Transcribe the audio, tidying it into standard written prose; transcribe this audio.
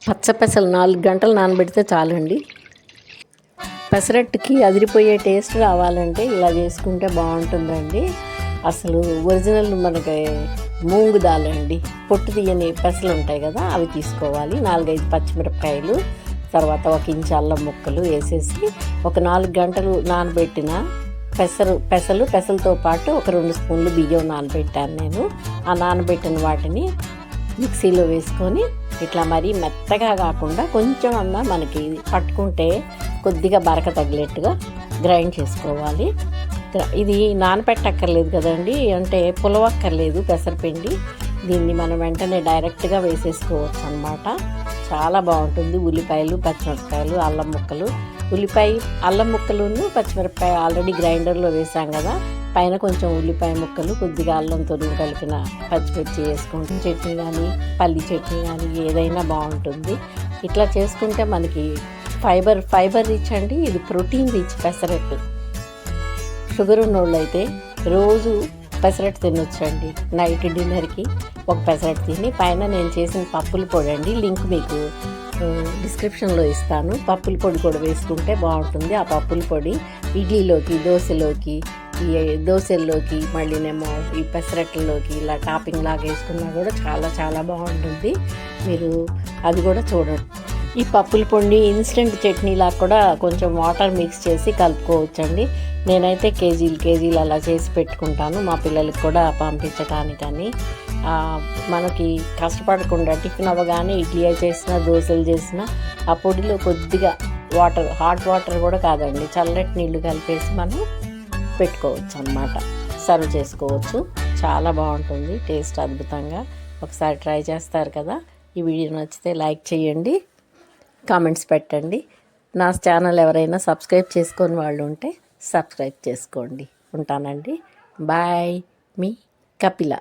పచ్చపెసలు 4 గంటలు నానబెడితే చాలండి. పెసరట్టుకి అదిరిపోయే టేస్ట్ రావాలంటే ఇలా చేసుకుంటే బాగుంటుందండి. అసలు ఒరిజినల్ మనకి మూంగు దాల్ అండి, పొట్టు తీయని పెసలు ఉంటాయి కదా, అవి తీసుకోవాలి. 4-5 పచ్చిమిరపకాయలు, తర్వాత 1 ఇంచు అల్లం ముక్కలు వేసేసి ఒక 4 గంటలు నానబెట్టిన పెసలతో పాటు ఒక 2 స్పూన్లు బియ్యం నానబెట్టాను నేను. ఆ నానబెట్టిన వాటిని మిక్సీలో వేసుకొని ఇట్లా మరీ మెత్తగా కాకుండా కొంచెం అన్నా మనకి పట్టుకుంటే కొద్దిగా బరక తగిలేట్టుగా గ్రైండ్ చేసుకోవాలి. ఇది నానపెట్టక్కర్లేదు కదండి, అంటే పులవక్కర్లేదు పెసరపిండి. దీన్ని మనం వెంటనే డైరెక్ట్గా వేసేసుకోవచ్చు అన్నమాట. చాలా బాగుంటుంది. ఉల్లిపాయలు, పచ్చిమిరపకాయలు, అల్లం ముక్కలు, ఉల్లిపాయ అల్లం ముక్కలును పచ్చిమిరపకాయ ఆల్రెడీ గ్రైండర్లో వేసాం కదా, పైన కొంచెం ఉల్లిపాయ ముక్కలు, కొద్దిగా అల్లం తొడుగు కలిపిన పచ్చిమిర్చి వేసుకుంటే చట్నీ కానీ పల్లి చట్నీ కానీ ఏదైనా బాగుంటుంది. ఇట్లా చేసుకుంటే మనకి ఫైబర్ రిచ్ అండి. ఇది ప్రోటీన్ రిచ్ పెసరట్టు. షుగర్ ఉన్నోళ్ళు అయితే రోజు పెసరట్టు తినొచ్చండి. నైట్ డిన్నర్కి ఒక పెసరట్టు తిని పైన నేను చేసిన పప్పుల పొడి అండి, లింక్ మీకు డిస్క్రిప్షన్లో ఇస్తాను. పప్పుల పొడి కూడా వేసుకుంటే బాగుంటుంది. ఆ పప్పుల పొడి ఇడ్లీలోకి, దోశల్లోకి మళ్ళీనేమో ఈ పెసరట్లలోకి ఇలా టాపింగ్ లాగా వేసుకున్నా కూడా చాలా చాలా బాగుంటుంది. మీరు అది కూడా చూడండి. ఈ పప్పుల పొడి ఇన్స్టెంట్ చట్నీలాగా కూడా కొంచెం వాటర్ మిక్స్ చేసి కలుపుకోవచ్చండి. నేనైతే కేజీలు అలా చేసి పెట్టుకుంటాను మా పిల్లలకి కూడా పంపించడానికని. మనకి కష్టపడకుండా టిఫిన్ అవ్వగానే ఇడ్లీ చేసినా, దోశలు చేసినా ఆ పొడిలో కొద్దిగా హాట్ వాటర్ కూడా కాదండి, చల్లటి నీళ్లు కలిపేసి మనం పెట్టుకోవచ్చు అన్నమాట. సర్వ్ చేసుకోవచ్చు. చాలా బాగుంటుంది, టేస్ట్ అద్భుతంగా. ఒకసారి ట్రై చేస్తారు కదా. ఈ వీడియో నచ్చితే లైక్ చేయండి, కామెంట్స్ పెట్టండి. నా ఛానల్ ఎవరైనా సబ్స్క్రైబ్ చేసుకొని వాళ్ళు ఉంటే సబ్స్క్రైబ్ చేసుకోండి. ఉంటానండి. బాయ్. మీ కపిల.